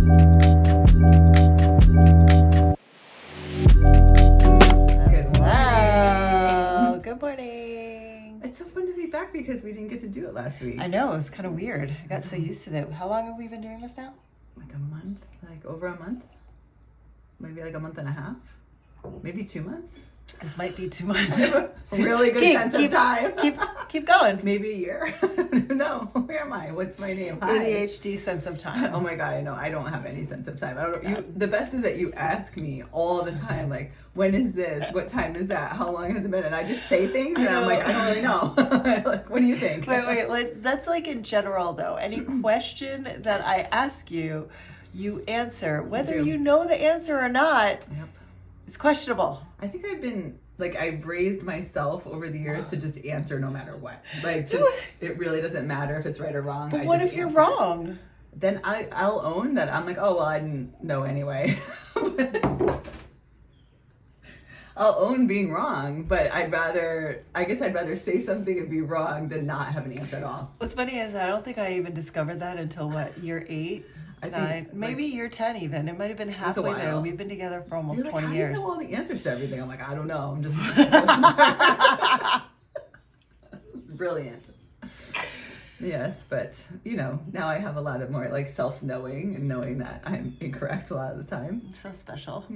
Good morning. It's so fun to be back because we didn't get to do it last week. I know, it was kind of weird. I got so used to that. How long have we been doing this now? Like a month, like over a month, maybe like a month and a half, maybe 2 months. This might be 2 months. Really good sense of time. Keep going. Maybe a year. I don't know. Where am I? What's my name? Hi. ADHD sense of time. Oh my God, I know. I don't have any sense of time. I don't. The best is that you ask me all the time, like, when is this? What time is that? How long has it been? And I just say things, and I'm like, I don't really know. Like, what do you think? Wait. That's like in general, though. Any question that I ask you, you answer. Whether you know the answer or not, it's questionable. I think I've raised myself over the years to just answer no matter what. Like, it really doesn't matter if it's right or wrong. But what if you're wrong? Then I'll own that. I'm like, oh, well, I didn't know anyway. I'll own being wrong, but I'd rather say something and be wrong than not have an answer at all. What's funny is I don't think I even discovered that until year 8? I think, maybe year 10 even. It might have been halfway there. We've been together for almost 20 years. How do you know all the answers to everything? I'm like, I don't know. I'm just brilliant. Yes, but now I have a lot of more like self-knowing and knowing that I'm incorrect a lot of the time. So special.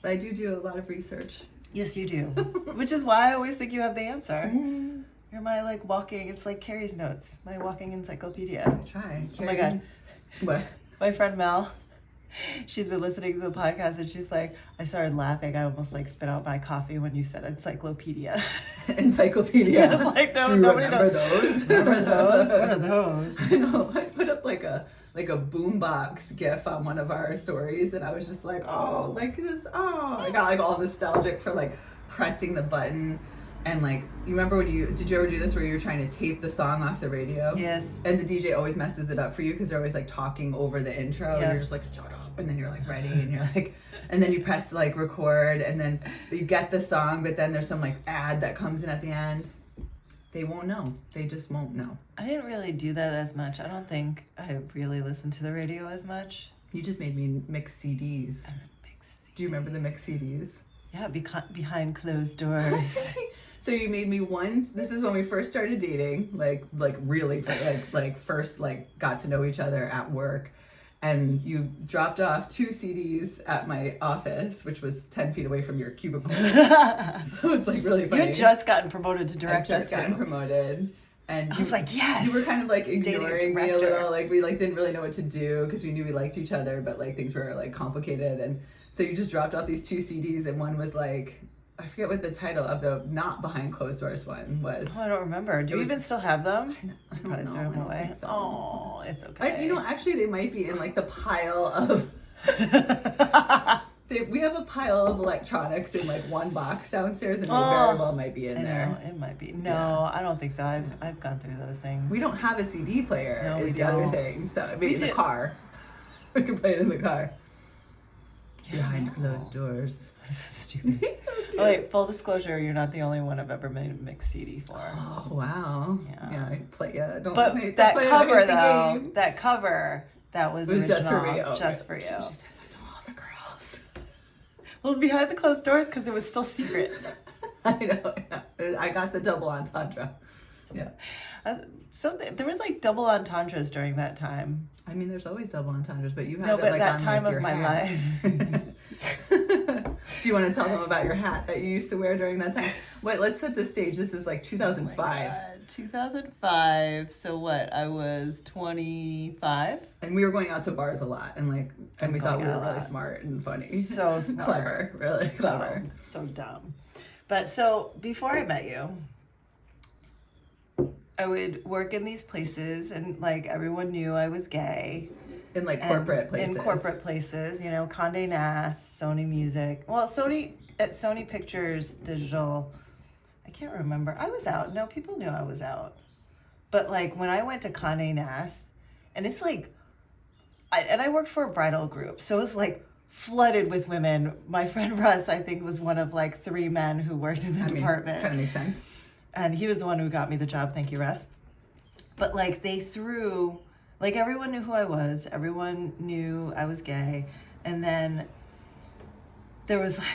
But I do a lot of research. Yes, you do. Which is why I always think you have the answer. You're my it's like Carrie's notes, my walking encyclopedia. I try. Oh my God. What? My friend Mel, she's been listening to the podcast and she's like, I started laughing. I almost spit out my coffee when you said encyclopedia. Encyclopedia. It's like, no, do you nobody remember knows. those? Remember those? What are those? I know. I put up like a boombox gif on one of our stories, and I was just like, oh, like this. Oh, I got all nostalgic for pressing the button. And you remember did you ever do this where you were trying to tape the song off the radio? Yes. And the DJ always messes it up for you because they're always talking over the intro, and you're just shut up, and then you're ready, and you're and then you press record, and then you get the song, but then there's some ad that comes in at the end. They won't know. They just won't know. I didn't really do that as much. I don't think I really listened to the radio as much. You just made me mix CDs. Do you remember the mixed CDs? Yeah, behind closed doors. So you made me this is when we first started dating, really, first got to know each other at work. And you dropped off 2 CDs at my office, which was 10 feet away from your cubicle. So it's really funny. You had just gotten promoted to director. I'd just gotten promoted. And I was like, yes. You were kind of ignoring me a little. We didn't really know what to do because we knew we liked each other, but things were complicated. And so you just dropped off these 2 CDs, and one was I forget what the title of the not behind closed doors one was. Oh, I don't remember. Do you even still have them? I don't know. Threw them away. So. Oh, it's okay. Actually, they might be in the pile of. We have a pile of electronics in one box downstairs, and they very well might be in there. Know, it might be. No, I don't think so. I've gone through those things. We don't have a CD player. No, is the other thing. So maybe in the car. We can play it in the car. Behind closed doors. This is stupid. So oh, wait, full disclosure, you're not the only one I've ever made a mixed CD for. Oh, wow. Yeah. Don't but play, that play cover, though, game. That cover, that was original, just for me. Just for you. She said that to all the girls. Well, it was behind the closed doors because it was still secret. I know. Yeah. I got the double entendre. Yeah. So there was double entendres during that time. I mean, there's always double entendres, but you had but that on, time of your my hat. life. Do you want to tell them about your hat that you used to wear during that time? Let's set the stage. This is 2005. Oh my God, 2005. So what? I was 25. And we were going out to bars a lot, and we thought we were really smart and funny. So smart. Clever, really clever. So dumb. But so before I met you, I would work in these places, and everyone knew I was gay. In corporate places. In corporate places, Condé Nast, Sony Music. Well, Sony Pictures Digital. I can't remember. I was out. No, people knew I was out. But when I went to Condé Nast, and it's I worked for a bridal group, so it was flooded with women. My friend Russ, I think, was one of 3 men who worked in the department. Kind of makes sense. And he was the one who got me the job. Thank you, Russ. But they threw Like everyone knew who I was. Everyone knew I was gay. And then there was like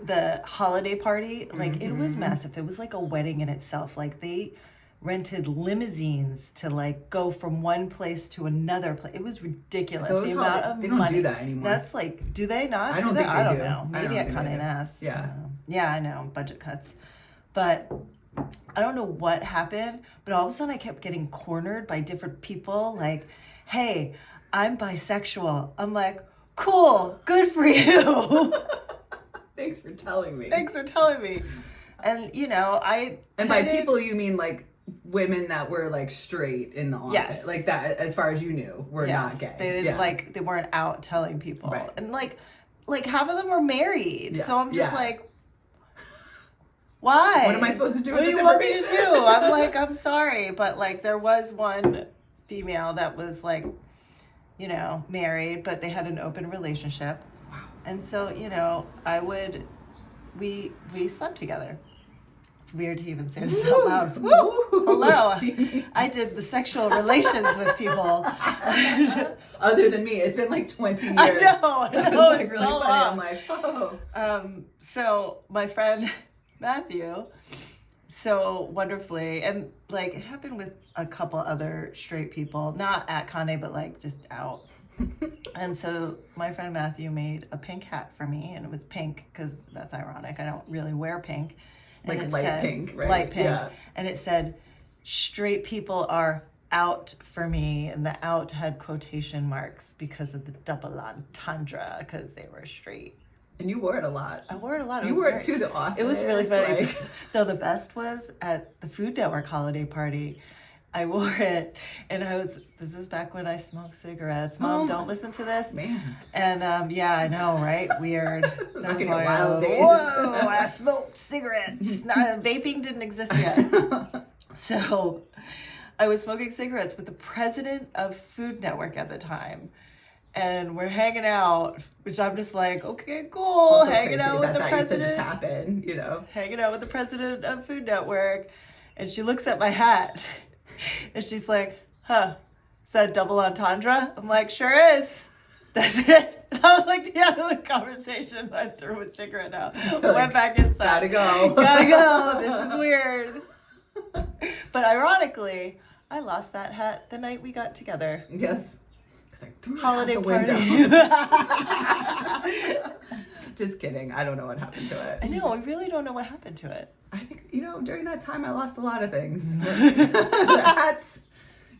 the holiday party. Like it was massive. It was like a wedding in itself. Like they rented limousines to like go from one place to another place. It was ridiculous. The amount of they don't money. do that anymore. That's like, do they not? I don't think they I don't do. know. Maybe at Condé Nast. Yeah. Yeah, I know. Budget cuts. But I don't know what happened, but all of a sudden I kept getting cornered by different people. Like, hey, I'm bisexual. I'm like, cool, good for you. Thanks for telling me. Thanks for telling me. And you know, and by people you mean like women that were like straight in the office, yes. like that, as far as you knew, were not gay. They didn't like, they weren't out telling people, right. And like half of them were married. Yeah. So I'm just like, why? What am I supposed to do? What with do this you want me to information? do? I'm like, I'm sorry, but like there was one female that was like, you know, married, but they had an open relationship. Wow. And so, you know, we slept together. It's weird to even say this out loud. Hello. I did the sexual relations with people. Other than me, it's been like 20 years. I know. So it's like really so funny. long. I'm like, oh. So my friend Matthew, so wonderfully, and like it happened with a couple other straight people, not at Condé, but like just out. And so my friend Matthew made a pink hat for me, and it was pink because that's ironic. I don't really wear pink. And Like it light said, pink, right? Light pink. Yeah. And it said, straight people are out for me. And the out had quotation marks because of the double entendre, because they were straight. And you wore it a lot. I wore it a lot. You wore it to the office. It was really funny. Like... Though the best was at the Food Network holiday party. I wore it, and this was back when I smoked cigarettes. Mom, don't listen to this. Man. And yeah, I know, right? Weird. That was like, wild days. Whoa, I smoked cigarettes. Vaping didn't exist yet. So I was smoking cigarettes with the president of Food Network at the time. And we're hanging out, which I'm just like, okay, cool. Hanging out with the president. Used to just happen, you know. Hanging out with the president of Food Network. And she looks at my hat. And she's like, huh, is that a double entendre? I'm like, sure is. That's it. And I was like, the end of the conversation. I threw a cigarette out. Went back inside. Gotta go. Gotta go. This is weird. But ironically, I lost that hat the night we got together. Yes. Because I threw it Holiday out the window. Just kidding. I don't know what happened to it. I know. We really don't know what happened to it. I think, you know, during that time I lost a lot of things. Hats,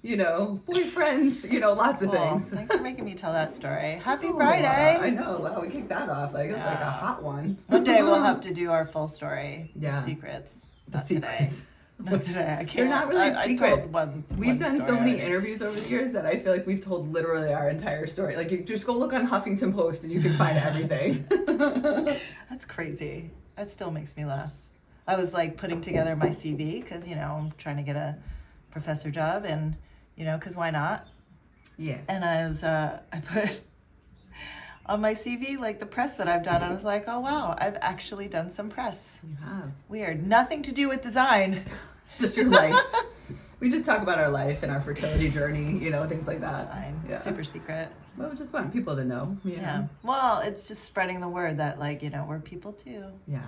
you know, boyfriends, you know, lots of things. Thanks for making me tell that story. Happy Friday. I know. Wow, we kicked that off. Like, it's like a hot one. One day we'll have to do our full story. Yeah. The secrets. The Not secrets. Today. Not today. I can't. They're not really secrets. I told one. We've done so many already. interviews over the years that I feel like we've told literally our entire story. Like, you just go look on Huffington Post and you can find everything. That's crazy. That still makes me laugh. I was like putting together my CV because, you know, I'm trying to get a professor job and, you know, because why not? Yeah. And I put on my CV like the press that I've done. I was like, oh, wow, I've actually done some press. You have. Weird. Nothing to do with design. Just your life. We just talk about our life and our fertility journey, you know, things like that. Fine. Yeah. Super secret. Well, we just want people to know. You know? Yeah. Well, it's just spreading the word that, like, you know, we're people too. Yeah.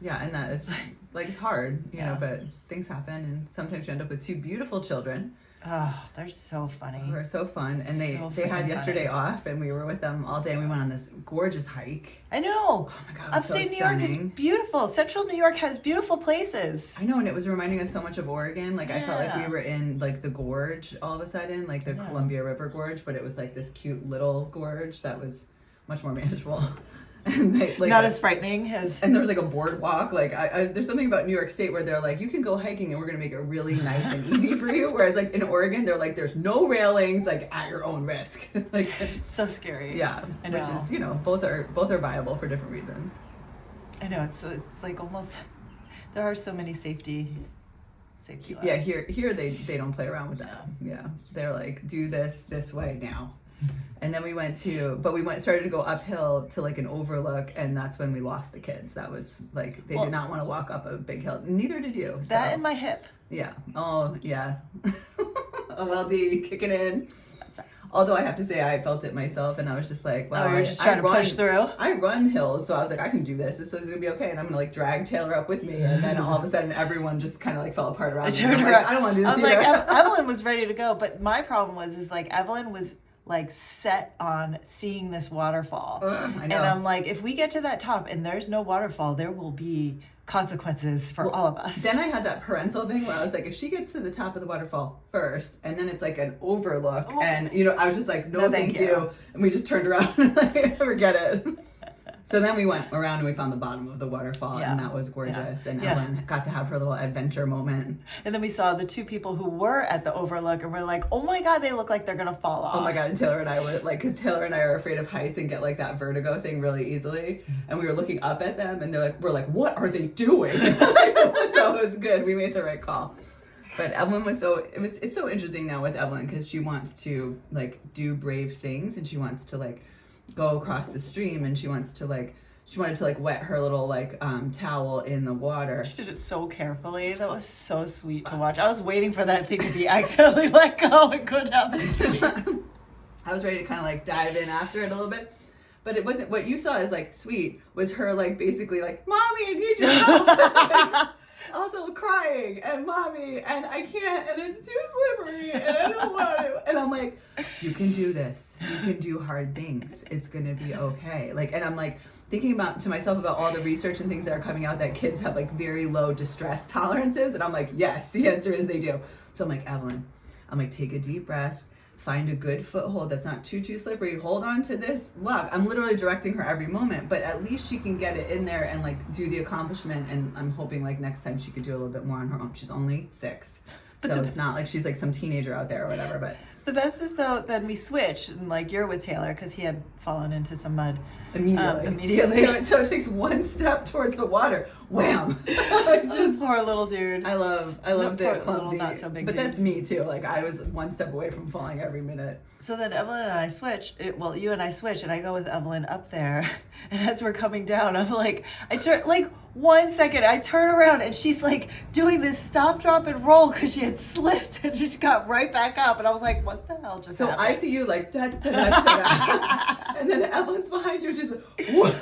Yeah, and that is, like, it's hard, you know, Yeah. but things happen, and sometimes you end up with two beautiful children Oh, they're so funny. who are so fun, and they So had freaking yesterday funny. off, and we were with them all day, and we went on this gorgeous hike. I know. Oh my God, it was so Upstate New York stunning. is beautiful. Central New York has beautiful places. I know, and it was reminding us so much of Oregon. Like, I felt like we Yeah. were in, like, the gorge all of a sudden, like the Yeah. Columbia River Gorge, but it was, like, this cute little gorge that was much more manageable. And they, like, Not as frightening as. and there was like a boardwalk. Like, there's something about New York State where they're like, you can go hiking and we're gonna make it really nice and easy for you. Whereas like in Oregon, they're like, there's no railings, like at your own risk. Like, So scary. yeah, I know. which is, you know, both are viable for different reasons. I know. It's like almost. There are so many safety. Yeah, here they don't play around with that. Yeah, they're like, do this way now. And then we started to go uphill to like an overlook, and that's when we lost the kids. That was like, they did not want to walk up a big hill. Neither did you. So. That and my hip. Yeah. Oh, yeah. OLD kicking in. Although I have to say, I felt it myself, and I was just like, wow. Oh, you're just trying to push through? I run hills, so I was like, I can do this. This is going to be okay. And I'm going to like drag Taylor up with me. And then all of a sudden, everyone just kind of like fell apart around me. I'm like, I don't want to do this either. Like, Evelyn was ready to go. But my problem is like, Evelyn was like set on seeing this waterfall. I know. And I'm like, if we get to that top and there's no waterfall, there will be consequences for all of us. Then I had that parental thing where I was like, if she gets to the top of the waterfall first, and then it's like an overlook, and I was just like, no thank you. And we just turned around and like, forget it. So then we went around and we found the bottom of the waterfall, and that was gorgeous. And Ellen got to have her little adventure moment. And then we saw the two people who were at the overlook, and we're like, oh my God, they look like they're going to fall off. Oh my God, and Taylor and I were like, because Taylor and I are afraid of heights and get like that vertigo thing really easily. And we were looking up at them, and we're like, what are they doing? So it was good. We made the right call. But Evelyn it's so interesting now with Evelyn, because she wants to like do brave things, and she wants to like go across the stream, and she wanted to like wet her little like towel in the water. She did it so carefully. That was so sweet to watch. I was waiting for that thing to be accidentally let go and go down the street. I was ready to kind of like dive in after it a little bit, but it wasn't. What you saw is like sweet was her like basically like, mommy, I need your help. Also crying, and mommy, and I can't, and it's too slippery, and I don't want to. And I'm like, you can do this. You can do hard things. It's gonna be okay. Like, and I'm like thinking to myself about all the research and things that are coming out that kids have like very low distress tolerances, and I'm like, yes, the answer is they do. So I'm like, Evelyn, I'm like, take a deep breath. Find a good foothold that's not too slippery. Hold on to this log. I'm literally directing her every moment, but at least she can get it in there and like do the accomplishment. And I'm hoping like next time she could do a little bit more on her own. She's only 6, so it's not like she's like some teenager out there or whatever. But the best is though, then we switched, and like you're with Taylor because he had fallen into some mud. Immediately. So it takes one step towards the water. Wham! Just poor little dude. I love the clumsy. Not so big but dude. That's me too. Like I was one step away from falling every minute. So then Evelyn and I switch. You and I switch, and I go with Evelyn up there. And as we're coming down, I'm like, I turn like 1 second. I turn around, and she's like doing this stop, drop, and roll because she had slipped, and she just got right back up. And I was like, what the hell just happened? So I see you like da da da da, and then Evelyn's behind you. She's like, what?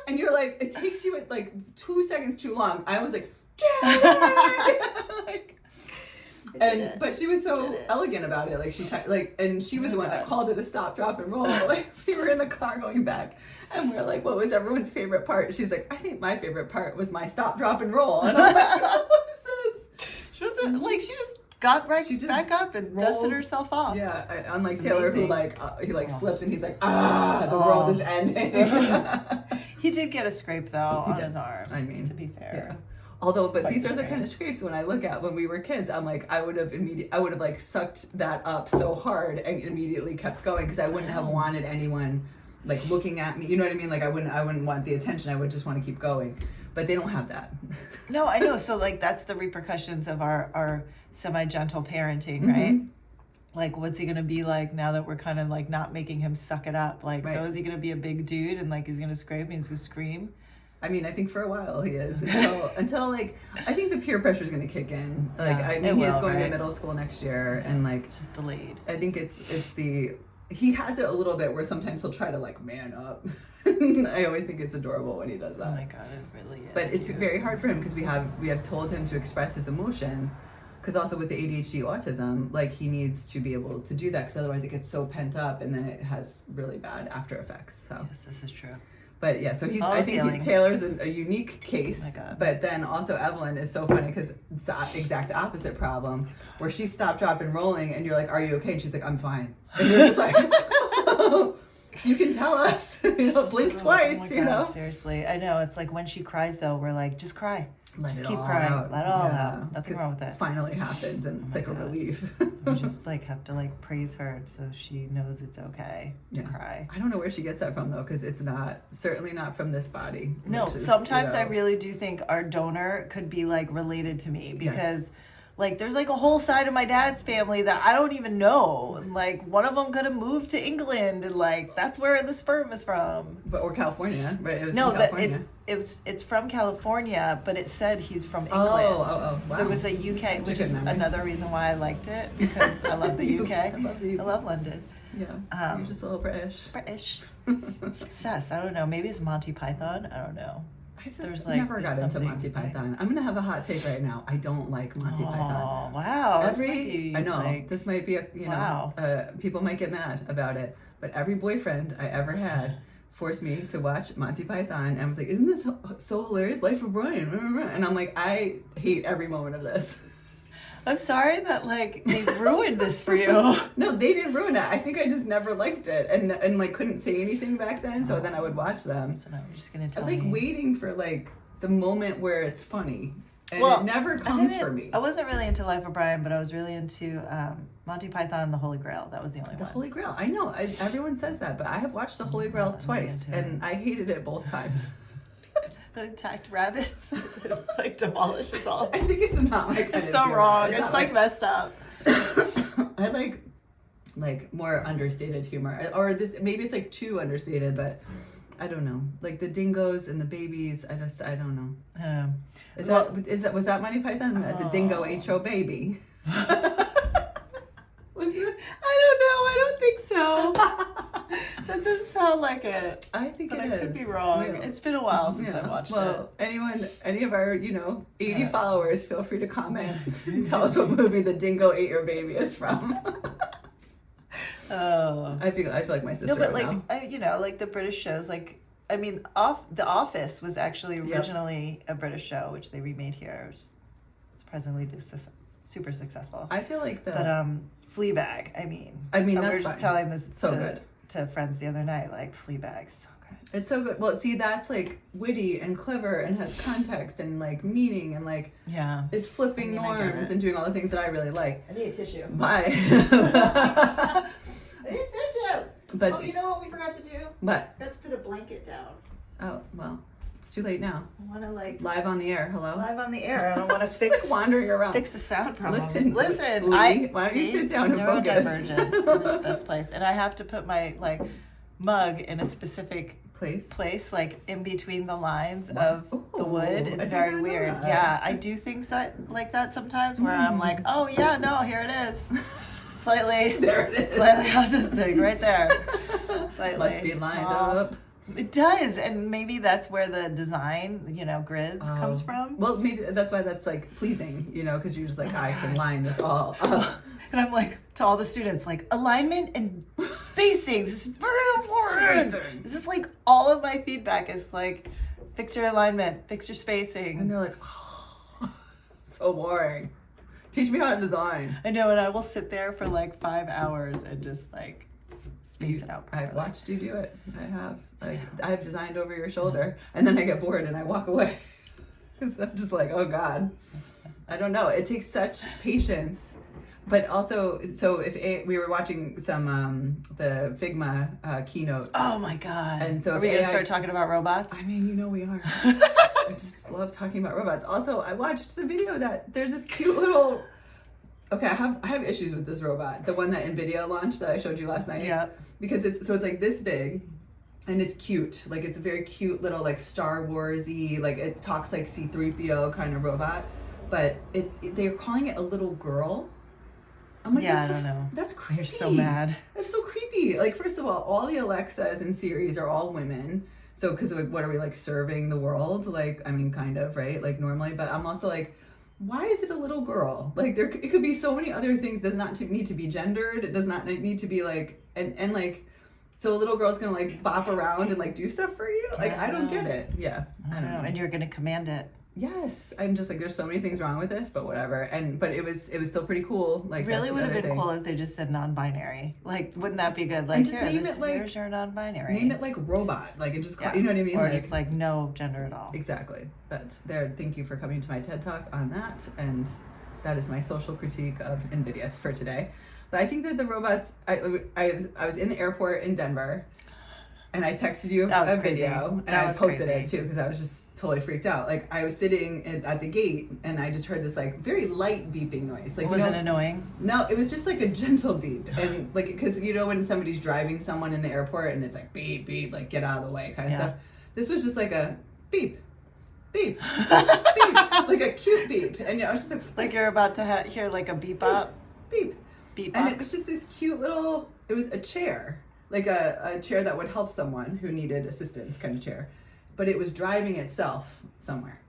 And you're like, it takes you like 2 seconds too long. I was like, like. But she was so elegant about it. Like she was the one that called it a stop, drop, and roll. Like we were in the car going back, and we were like, "What was everyone's favorite part?" She's like, "I think my favorite part was my stop, drop, and roll." And I'm like, "What is this?" She wasn't like she just got back up and dusted herself off. Yeah, unlike it's Taylor, amazing. Who he slips and he's like, the world is ending. He did get a scrape though on his arm. I mean, to be fair. Yeah. Although, but these are the kind of scrapes when I look at when we were kids, I'm like, I would have like sucked that up so hard and immediately kept going because I wouldn't have wanted anyone like looking at me. You know what I mean? Like I wouldn't want the attention. I would just want to keep going. But they don't have that. No, I know. So like that's the repercussions of our semi-gentle parenting, right? Mm-hmm. Like what's he gonna be like now that we're kind of like not making him suck it up? Like right. So is he gonna be a big dude and like he's gonna scrape and he's gonna scream? I mean, I think for a while he is until like I think the peer pressure is going to kick in. Like I mean, he is going to middle school next year, and like just delayed. I think he has it a little bit where sometimes he'll try to like man up. I always think it's adorable when he does that. Oh my god, it really is. But it's very hard for him because we have told him to express his emotions. Because also with the ADHD autism, like he needs to be able to do that because otherwise it gets so pent up and then it has really bad after effects. So yes, this is true. But yeah, so I think Taylor's a unique case. Oh my God. But then also Evelyn is so funny because it's the exact opposite problem where she stopped, drop, and rolling, and you're like, "Are you okay?" And she's like, "I'm fine." And you're just like, "You can tell us, blink twice." Oh my God, seriously, I know. It's like when she cries, though, we're like, "Just cry." Just keep crying. Let it all out. Nothing wrong with that. Finally happens, and it's like a relief. We just like have to like praise her so she knows it's okay to cry. I don't know where she gets that from though, because it's certainly not from this body. No, sometimes I really do think our donor could be like related to me because Like, there's like a whole side of my dad's family that I don't even know. And like, one of them could have moved to England, and like, that's where the sperm is from. Or California, right? It was No, from that California. it's from California, but it said he's from England. Wow. So it was a UK, Such a which good is memory. another reason why I liked it, because I love the UK. I love the UK. I love London. Yeah, you're just a little British. British. Obsessed. I don't know. Maybe it's Monty Python. I don't know. I just There's never there's got into something, Monty Python. I'm gonna have a hot take right now. I don't like Monty Python. Oh, wow. This might be, I know like, this might be a wow. people might get mad about it, but every boyfriend I ever had forced me to watch Monty Python, and I was like, "Isn't this so hilarious? Life of Brian," and I'm like, I hate every moment of this. I'm sorry that like they ruined this for you. No, they didn't ruin it. I think I just never liked it, and like couldn't say anything back then. So then I would watch them. So now I'm just gonna I tell like you. waiting for like the moment where it's funny, and Well, it never I comes didn't- for me. I wasn't really into Life of Brian, but I was really into Monty Python and the Holy Grail. That was the only The one. Holy Grail. I know. Everyone says that, but I have watched The Holy Grail I'm twice, into it. and I hated it both times. The attacked rabbits. It's like demolishes all. I think it's not my kind It's of so humor. wrong. It's not like messed up. I like more understated humor, or this maybe it's like too understated, but I don't know. Like the dingoes and the babies. I don't know. Was that Monty Python? The dingo ate your baby. Was it? I don't know. I don't think so. That doesn't sound like it. I think But it I is. could be wrong. Yeah. It's been a while since I Yeah. watched Well, any of our 80 Yeah. followers, feel free to comment. Tell us what movie the dingo ate your baby is from. it. Oh. I feel like my sister. No, but would like know. like the British shows, like I mean, The Office was actually originally a British show, which they remade here. It's surprisingly super successful. I feel like the. But Fleabag. I mean, that's we were just fine. telling this So good. to friends the other night. Like Fleabag's so good. It's so good. Well, see, that's like witty and clever and has context and like meaning and like Yeah. is flipping I get norms it. and doing all the things that I really like. I need a tissue. Bye. I need a tissue. But Oh, you know what we forgot to do? what? We forgot to put a blanket down. Oh well, it's too late now. I want to like Live on the air. Hello. live on the air. I don't want to Just fix like wandering around. fix the sound problem. Listen, Listen. Lee, why don't you see, sit down and focus? neurodivergence in its best place, and I have to put my like mug in a specific Place. like in between the lines Wow. of the Ooh, wood. I It's did very not know weird. that. Yeah, I do things that sometimes where I'm like, oh yeah, no, here it is. Slightly. There it is. Slightly autistic, right there. Slightly. Must be lined small. up. It does, and maybe that's where the design, grids comes Oh. from. Well, maybe that's why that's like pleasing, because you're just like, I can line this all up. And I'm like, to all the students, like, alignment and spacing, this is very important. This is like, all of my feedback is like, fix your alignment, fix your spacing. And they're like, oh, so boring. Teach me how to design. I know, and I will sit there for like 5 hours and just like, space it out I've properly. watched you do it. I have. I've designed over your shoulder, and then I get bored and I walk away. So I'm just like, oh God. I don't know. It takes such patience. But also, so we were watching some the Figma keynote. Oh my God. And so are if we going to AI start talking about robots? I mean, we are. I just love talking about robots. Also, I watched the video that there's this cute little. Okay, I have issues with this robot, the one that NVIDIA launched that I showed you last night. Yeah. Because it's like this big, and it's cute. Like it's a very cute little like Star Wars-y, like it talks like C-3PO kind of robot, but they're calling it a little girl. I'm like, Yeah, I don't know. That's creepy. You're so mad. That's so creepy. Like, first of all the Alexas and Siris are all women. So, because what are we like serving the world? Like, I mean, kind of, right? Like normally, but I'm also like, why is it a little girl? Like, it could be so many other things. Does not need to be gendered. It does not need to be like, and like, so a little girl's gonna like bop around and like do stuff for you. Like, I don't get it. Yeah, I don't know. And you're going to command it. Yes, I'm just like, there's so many things wrong with this, but whatever. But it was still pretty cool. Like, Really that's would have the other been thing. cool if they just said non-binary. Like, wouldn't that be good? Like, and just here, name it like here's your non-binary. Name it like robot, like and just call, Yeah. you know what I mean? Or like, just like no gender at all. exactly. But there, thank you for coming to my TED Talk on that, and that is my social critique of NVIDIA for today. But I think that the robots, I was in the airport in Denver, And I texted you That was a video, crazy. and That I was posted crazy. it too because I was just totally freaked out. Like I was sitting at the gate, and I just heard this like very light beeping noise. Like Was it annoying? No, it was just like a gentle beep, and like because you know when somebody's driving someone in the airport and it's like beep beep, like get out of the way kind of stuff. This was just like a beep, beep, beep, like a cute beep, and I was just like you're about to hear like a beep up, beep, beep, and it was just this cute little. It was a chair. Like a chair that would help someone who needed assistance kind of chair. But it was driving itself somewhere.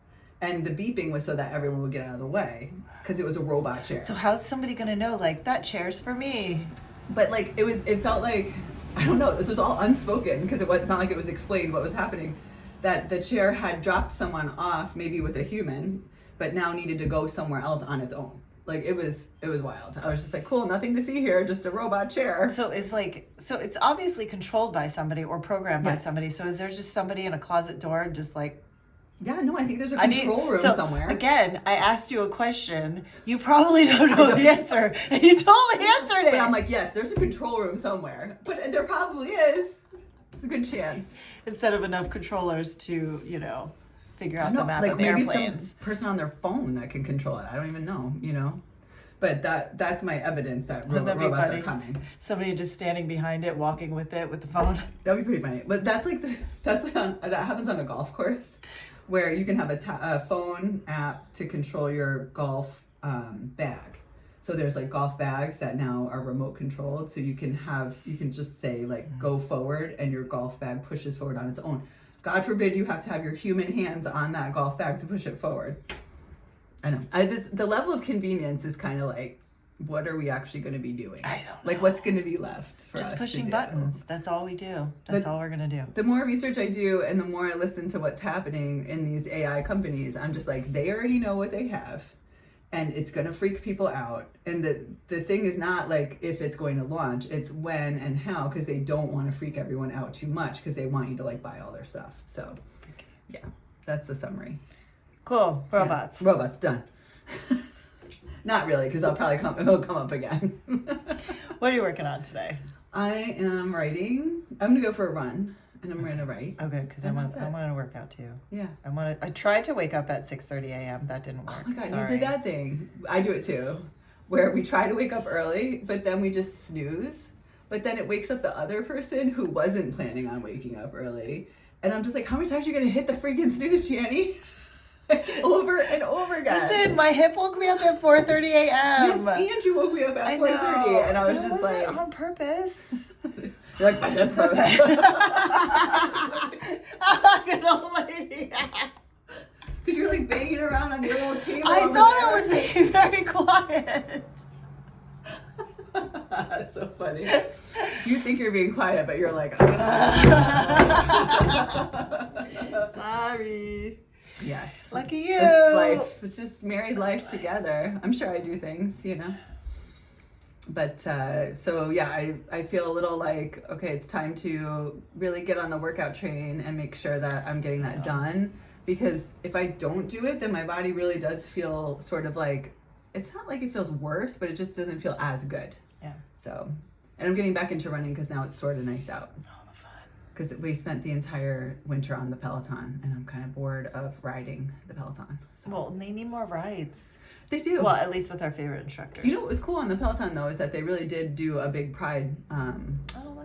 And the beeping was so that everyone would get out of the way because it was a robot chair. So how's somebody going to know, like, that chair's for me? But like, it felt like, I don't know, this was all unspoken because it's not like it was explained what was happening. That the chair had dropped someone off, maybe with a human, but now needed to go somewhere else on its own. Like it was wild. I was just like, cool, nothing to see here, just a robot chair. So it's obviously controlled by somebody or programmed by somebody. So is there just somebody in a closet door just like? Yeah, no, I think there's a control room somewhere. Again, I asked you a question. You probably don't know the answer, and you totally answered it. But I'm like, yes, there's a control room somewhere. But there probably is. It's a good chance. Instead of enough controllers to, figure out the map like of maybe airplanes. some person on their phone that can control it. I don't even know, But that's my evidence that robots are coming. Somebody just standing behind it, walking with it with the phone. That'd be pretty funny. But that happens on a golf course, where you can have a phone app to control your golf bag. So there's like golf bags that now are remote controlled. So you can just say like go forward, and your golf bag pushes forward on its own. God forbid you have to have your human hands on that golf bag to push it forward. I know. The level of convenience is kind of like, what are we actually going to be doing? I don't know. Like, what's going to be left for us just pushing to do? buttons. That's all we do. That's all we're going to do. The more research I do and the more I listen to what's happening in these AI companies, I'm just like, they already know what they have. And it's going to freak people out. And the thing is not like if it's going to launch, it's when and how, because they don't want to freak everyone out too much because they want you to like buy all their stuff. So, yeah, that's the summary. Cool. Robots. Yeah. Robots, done. Not really, because it'll come up again. What are you working on today? I am writing. I'm going to go for a run. And I'm going to write. Oh, good, because I want to work out too. Yeah. I tried to wake up at 6:30 a.m. That didn't work. Oh my God, Sorry. you did that thing. I do it too, where we try to wake up early, but then we just snooze. But then it wakes up the other person who wasn't planning on waking up early. And I'm just like, how many times are you going to hit the freaking snooze, Jannie? Over and over again. Listen, my hip woke me up at 4:30 a.m. Yes, and you woke me up at 4:30, and I was just like, on purpose. You're like, my hip hurts. I'm like an old lady. Because you're like banging around on your little table. I thought I was being very quiet. That's so funny. You think you're being quiet, but you're like, sorry. Yes. Lucky you. It's life. It's just married life together. I'm sure I do things, But so yeah, I feel a little like, okay, it's time to really get on the workout train and make sure that I'm getting that done. Because if I don't do it, then my body really does feel sort of like, it's not like it feels worse, but it just doesn't feel as good. Yeah. So, and I'm getting back into running because now it's sort of nice out. Oh, the fun. Because we spent the entire winter on the Peloton, and I'm kind of bored of riding the Peloton. So. Well, they need more rides. They do. Well, at least with our favorite instructors. You know what was cool on the Peloton though is that they really did do a big Pride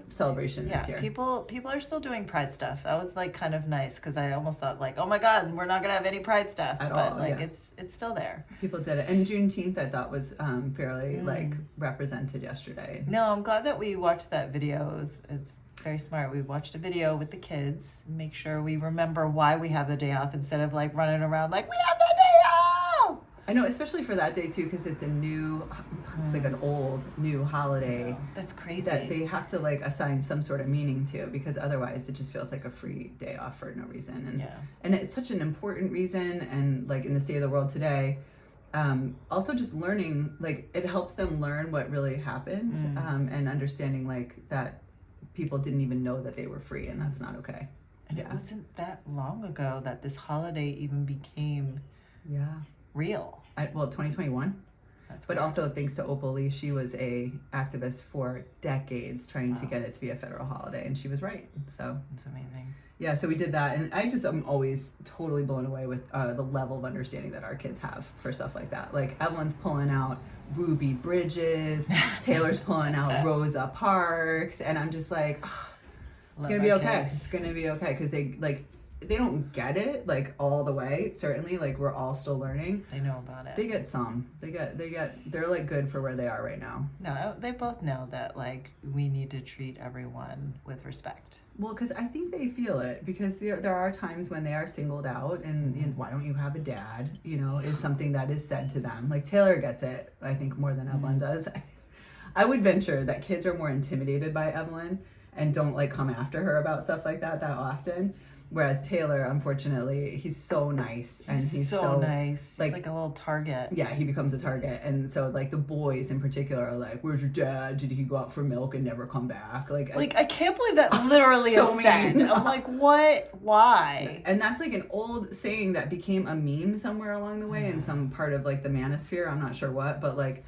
celebration nice. this year. People are still doing Pride stuff. That was like kind of nice because I almost thought like, oh my God, we're not gonna have any Pride stuff, but it's still there. People did it, and Juneteenth I thought was fairly like represented yesterday. No, I'm glad that we watched that video. It's very smart. We watched a video with the kids. Make sure we remember why we have the day off instead of like running around like we have the day off. I know, especially for that day too, because it's it's like an old new holiday. That's crazy. That they have to like assign some sort of meaning to, because otherwise it just feels like a free day off for no reason. And it's such an important reason, and like in the state of the world today, also just learning, like it helps them learn what really happened, and understanding like that people didn't even know that they were free, and that's not okay. And it wasn't that long ago that this holiday even became real. 2021. But also thanks to Opal Lee, she was a activist for decades trying to get it to be a federal holiday, and she was right. So it's amazing. Yeah, so we did that, and I'm always totally blown away with the level of understanding that our kids have for stuff like that. Like Evelyn's pulling out Ruby Bridges, Taylor's pulling out Rosa Parks, and I'm just like, oh, it's gonna be okay. Kids. It's gonna be okay because they don't get it like all the way. Certainly, like we're all still learning. They know about it. They get some. They're like good for where they are right now. No, they both know that like we need to treat everyone with respect. Well, because I think they feel it, because there are times when they are singled out, and why don't you have a dad, is something that is said to them. Like Taylor gets it, I think, more than Evelyn does. I would venture that kids are more intimidated by Evelyn and don't like come after her about stuff like that often. Whereas Taylor, unfortunately, he's so nice, and he's so nice. He's like a little target. Yeah, he becomes a target, and so like the boys in particular are like, "Where's your dad? Did he go out for milk and never come back?" Like I can't believe that literally so is said. I'm like, what? Why? And that's like an old saying that became a meme somewhere along the way in some part of like the manosphere. I'm not sure what, but like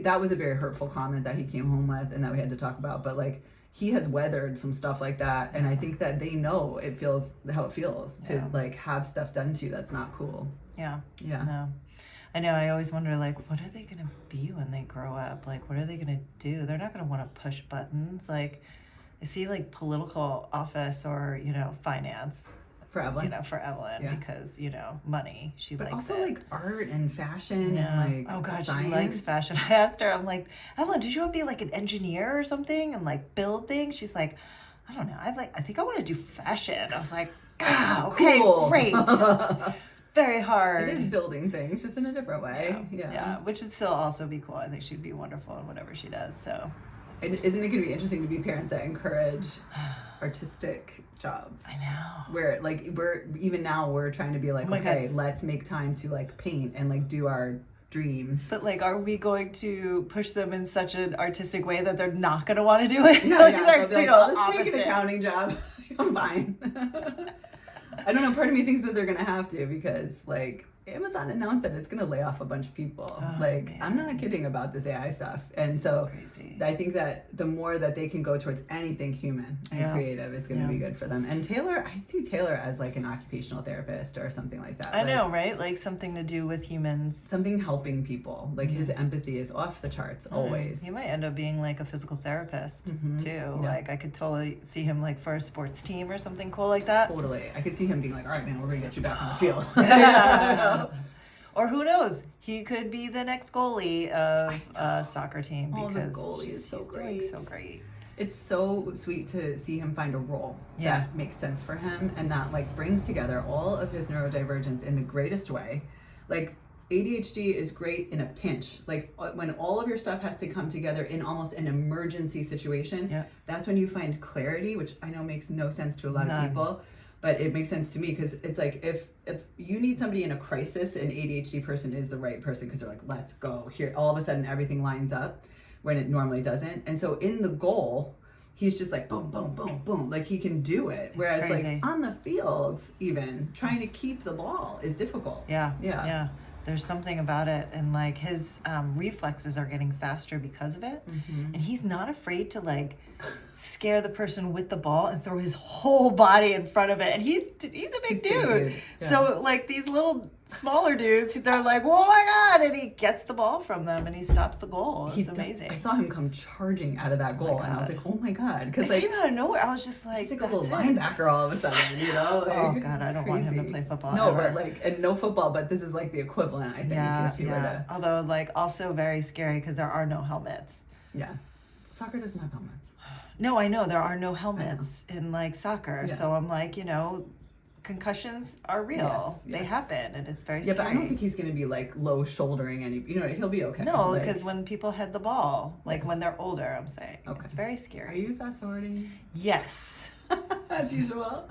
that was a very hurtful comment that he came home with, and that we had to talk about. But like, he has weathered some stuff like that, and I think that they know it feels how it feels to like have stuff done to you that's not cool. Yeah. No, I know. I always wonder, like, what are they gonna be when they grow up? Like, what are they gonna do? They're not gonna want to push buttons. Like, I see like political office or finance. For Evelyn? For Evelyn, because, money. She but likes also, it. like, art and fashion and, like, oh, God, science. She likes fashion. I asked her, I'm like, Evelyn, did you want to be, like, an engineer or something and, like, build things? She's like, I don't know. I think I want to do fashion. I was like, God, okay, cool. Great. Very hard. It is building things, just in a different way. Yeah, which would still also be cool. I think she'd be wonderful in whatever she does, so. And isn't it going to be interesting to be parents that encourage artistic jobs? I know. Where like we're trying to be like, okay, let's make time to like paint and like do our dreams. But like, are we going to push them in such an artistic way that they're not going to want to do it? No, they'll be like, let's take an accounting job. I'm fine. I don't know. Part of me thinks that they're going to have to, because like Amazon announced that it's going to lay off a bunch of people. Man. I'm not kidding about this AI stuff. And so I think that the more that they can go towards anything human and creative is going to be good for them. And Taylor, I see Taylor as like an occupational therapist or something like that. I know, right? Like something to do with humans. Something helping people. Like his empathy is off the charts always. He might end up being like a physical therapist too. Yeah. Like I could totally see him like for a sports team or something cool like that. Totally. I could see him being like, all right, man, we're going to get you back on the field. Or who knows? He could be the next goalie of a soccer team, because the goalie is so great. Doing so great. It's so sweet to see him find a role that makes sense for him, and that like brings together all of his neurodivergence in the greatest way. Like ADHD is great in a pinch. Like when all of your stuff has to come together in almost an emergency situation, that's when you find clarity, which I know makes no sense to a lot of people. But it makes sense to me, because it's like if you need somebody in a crisis, an ADHD person is the right person, because they're like, let's go here. All of a sudden, everything lines up when it normally doesn't. And so in the goal, he's just like boom, boom, boom, boom. Like he can do it. Whereas crazy. Like on the field, even trying to keep the ball is difficult. Yeah. There's something about it, and like his reflexes are getting faster because of it, and he's not afraid to like scare the person with the ball and throw his whole body in front of it. And he's a big dude. Yeah. So like these little smaller dudes, they're like, oh my God, and he gets the ball from them and he stops the goal. It's amazing. I saw him come charging out of that goal, and I was like, oh my God, because like came out of nowhere. I was just like, he's like a little linebacker all of a sudden, Like, oh God, I don't want him to play football. No, ever. but like, and no football, but this is like the equivalent, I think. If you were to... Although like also very scary, because there are no helmets. Yeah, soccer doesn't have helmets. No, I know there are no helmets in like soccer, so I'm like, concussions are real. Yes. They happen, and it's very scary. Yeah, but I don't think he's going to be like low shouldering any. He'll be okay. No, because when people head the ball, like when they're older, I'm saying, it's very scary. Are you fast forwarding? Yes, as usual.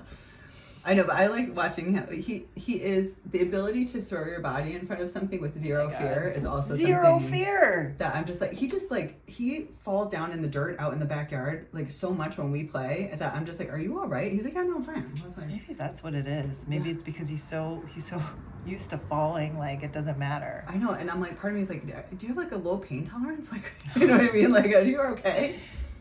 I know, but I like watching him. He is the ability to throw your body in front of something with zero fear is also zero fear. That I'm just like, he falls down in the dirt out in the backyard like so much when we play that I'm just like, are you all right? He's like, yeah, no, I'm fine. I was like, maybe that's what it is. Maybe it's because he's so used to falling, like it doesn't matter. I know, and I'm like, part of me is like, do you have like a low pain tolerance? Like, you know what I mean? Like, are you okay?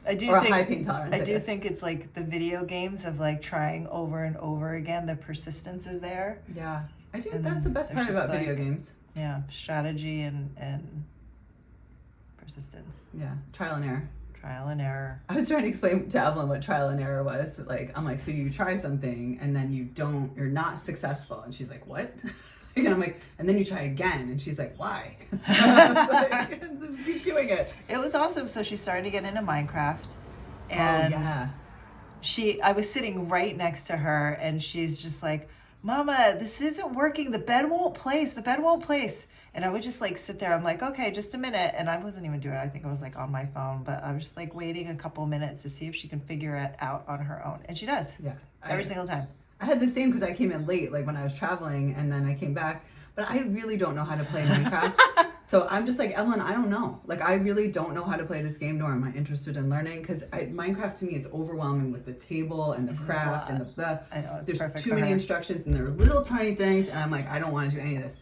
I do or think, a high pain tolerance. I do think it's like the video games of like trying over and over again. The persistence is there. Yeah, I do. And That's the best part about video games. Yeah, strategy and persistence. Yeah, trial and error. Trial and error. I was trying to explain to Evelyn what trial and error was. Like, I'm like, so you try something and then you're not successful. And she's like, what? And I'm like, and then you try again. And she's like, why? Like, just keep doing it. It was awesome. So she started to get into Minecraft. And I was sitting right next to her and she's just like, Mama, this isn't working. The bed won't place. The bed won't place. And I would just like sit there. I'm like, okay, just a minute. And I wasn't even doing it. I think I was like on my phone, but I was just like waiting a couple minutes to see if she can figure it out on her own. And she does. Yeah. Every single time. I had the same because I came in late, like when I was traveling, and then I came back. But I really don't know how to play Minecraft. So I'm just like, Evelyn, I don't know. Like, I really don't know how to play this game, nor am I interested in learning. Because Minecraft to me is overwhelming with the table and the craft and the I know, it's there's perfect too for many her. instructions and they're little tiny things. And I'm like, I don't want to do any of this.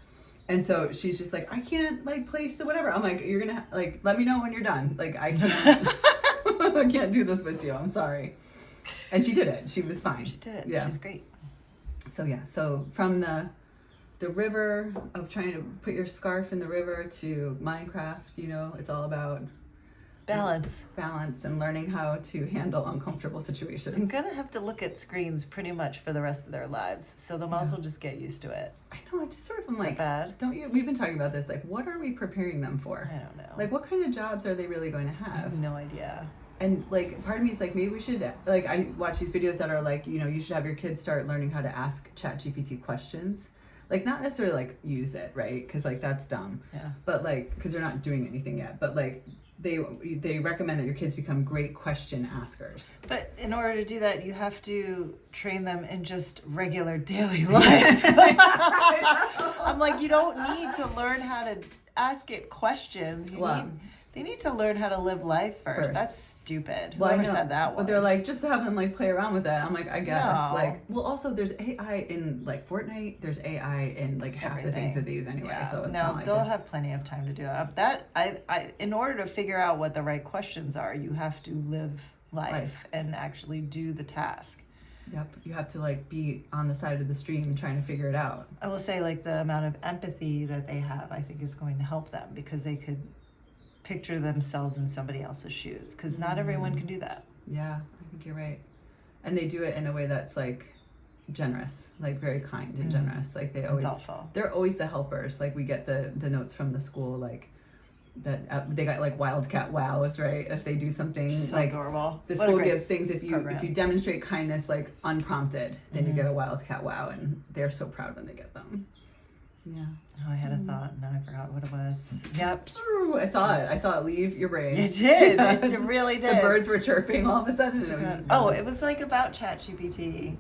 And so she's just like, I can't like place the whatever. I'm like, you're going to like, let me know when you're done. Like, I can't, I can't do this with you. I'm sorry. And she did it. She was fine. She did. Yeah. She's great. So yeah, so from the river of trying to put your scarf in the river to Minecraft, you know, it's all about balance and learning how to handle uncomfortable situations. I'm gonna have to look at screens pretty much for the rest of their lives, so they might as well just get used to it. I know, I just sort of am like, bad? don't you? We've been talking about this. Like, what are we preparing them for? I don't know. Like, what kind of jobs are they really going to I have? have no idea. And like, part of me is like, maybe we should, like, I watch these videos that are like, you know, you should have your kids start learning how to ask ChatGPT questions. Like, not necessarily like use it, right? Because like that's dumb. Yeah. But like, because they're not doing anything yet. But like, they recommend that your kids become great question askers. But in order to do that, you have to train them in just regular daily life. I'm like, you don't need to learn how to ask it questions. They need to learn how to live life first. That's stupid. Well, Whoever said that one. But they're like, just to have them like play around with that. I'm like, I guess. No. Like, well, also there's AI in like Fortnite. There's AI in like half the things that they use anyway. Yeah. So it's no, not like they'll have plenty of time to do it. That I in order to figure out what the right questions are, you have to live life and actually do the task. Yep, you have to like be on the side of the stream trying to figure it out. I will say, like, the amount of empathy that they have, I think, is going to help them because they could picture themselves in somebody else's shoes, because not everyone can do that. Yeah, I think you're right. And they do it in a way that's like generous, like very kind and generous. Like they're always the helpers. Like we get the notes from the school, like that they got like wildcat wows, right? If they do something So like adorable. the What a school great gives things if you demonstrate kindness like unprompted, then you get a wildcat wow, and they're so proud when they get them. Yeah. Oh, I had a thought and now I forgot what it was. Yep. I saw it leave your brain. It did. Yeah, It really did. The birds were chirping all of a sudden, and it was just it was like about ChatGPT,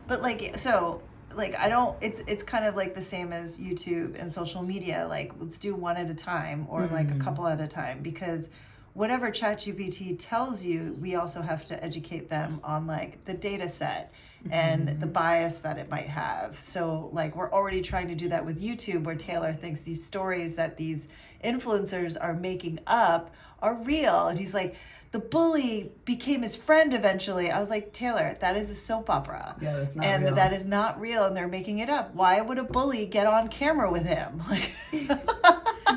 but like so. Like it's kind of like the same as YouTube and social media. Like, let's do one at a time or like a couple at a time, because whatever ChatGPT tells you, we also have to educate them on like the data set and the bias that it might have. So like we're already trying to do that with YouTube, where Taylor thinks these stories that these influencers are making up are real, and he's like, the bully became his friend eventually. I was like, Taylor, that is a soap opera. Yeah, that's not and real. that is not real, and they're making it up. Why would a bully get on camera with him? Like,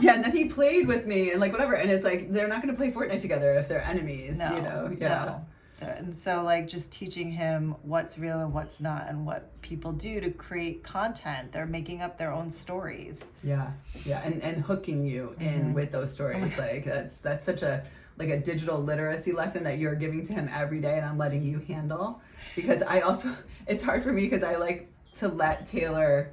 yeah, and then he played with me and like whatever, and it's like they're not going to play Fortnite together if they're enemies, no, you know? Yeah. No. And so like just teaching him what's real and what's not, and what people do to create content. They're making up their own stories. Yeah, and hooking you in with those stories. Like that's such a like a digital literacy lesson that you're giving to him every day, and I'm letting you handle. Because I also, it's hard for me because I like to let Taylor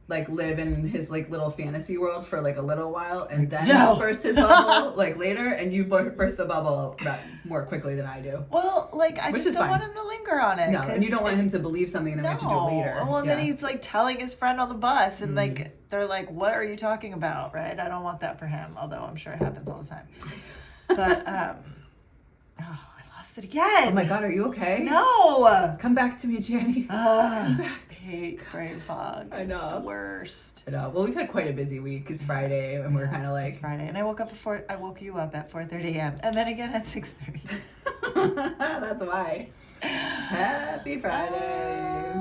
like live in his like little fantasy world for like a little while, and then burst his bubble like later, and you burst the bubble more quickly than I do. Well, like I just don't want him to linger on it. No, and you don't want him to believe something and then we have to do it later. Well, and then he's like telling his friend on the bus, and like they're like, "What are you talking about?" Right? I don't want that for him, although I'm sure it happens all the time. But I lost lost it again. Oh my God, are you okay? No. Come back to me, Jannie. I hate brain fog. I know. It's the worst. I know. Well, we've had quite a busy week. It's Friday, and we're kind of like... It's Friday. And I woke you up at 4:30 a.m. and then again at 6:30. That's why. Happy Friday.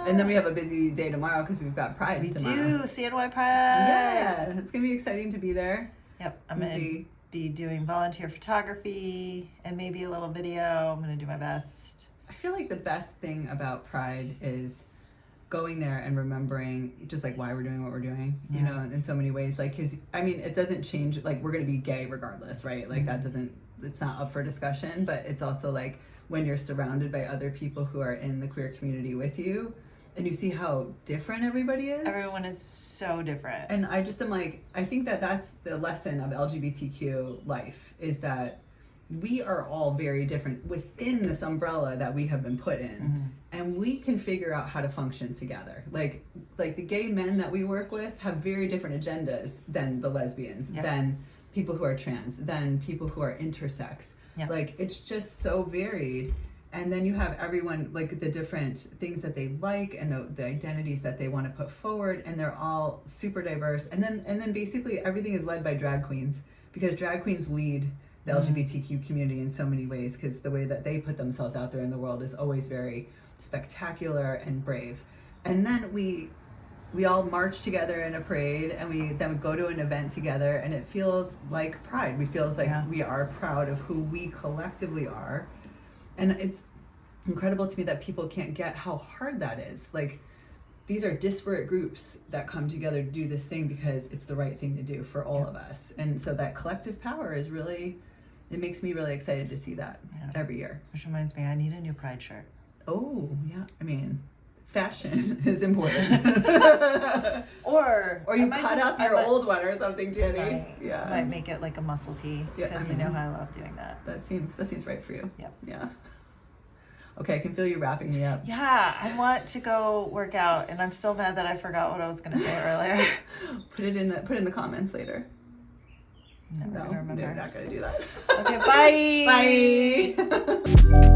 And then we have a busy day tomorrow because we've got Pride tomorrow. We do. CNY Pride. Yeah. It's going to be exciting to be there. Yep. I'm going to be doing volunteer photography and maybe a little video. I'm going to do my best. I feel like the best thing about Pride is going there and remembering just like why we're doing what we're doing, you know, in so many ways. Like, because I mean, it doesn't change, like, we're going to be gay regardless, right? Like, that doesn't, it's not up for discussion, but it's also like when you're surrounded by other people who are in the queer community with you and you see how different everybody is. Everyone is so different. And I just am like, I think that that's the lesson of LGBTQ life, is that we are all very different within this umbrella that we have been put in, and we can figure out how to function together. Like the gay men that we work with have very different agendas than the lesbians, than people who are trans, than people who are intersex. Like, it's just so varied. And then you have everyone, like, the different things that they like and the identities that they want to put forward, and they're all super diverse. And then basically everything is led by drag queens, because drag queens lead the LGBTQ community in so many ways, because the way that they put themselves out there in the world is always very spectacular and brave. And then we all march together in a parade, and we go to an event together, and it feels like Pride. We feel like we are proud of who we collectively are. And it's incredible to me that people can't get how hard that is. Like, these are disparate groups that come together to do this thing because it's the right thing to do for all of us. And so that collective power is really, it makes me really excited to see that every year. Which reminds me, I need a new Pride shirt. Oh, yeah. I mean, fashion is important. or you cut up your old one or something, Jannie. Yeah. I might make it like a muscle tee, because you know how I love doing that. That seems right for you. Yep. Yeah. Okay, I can feel you wrapping me up. Yeah, I want to go work out, and I'm still mad that I forgot what I was going to say earlier. Put it in the comments later. Never gonna remember. You're not gonna do that. Okay, bye. Bye.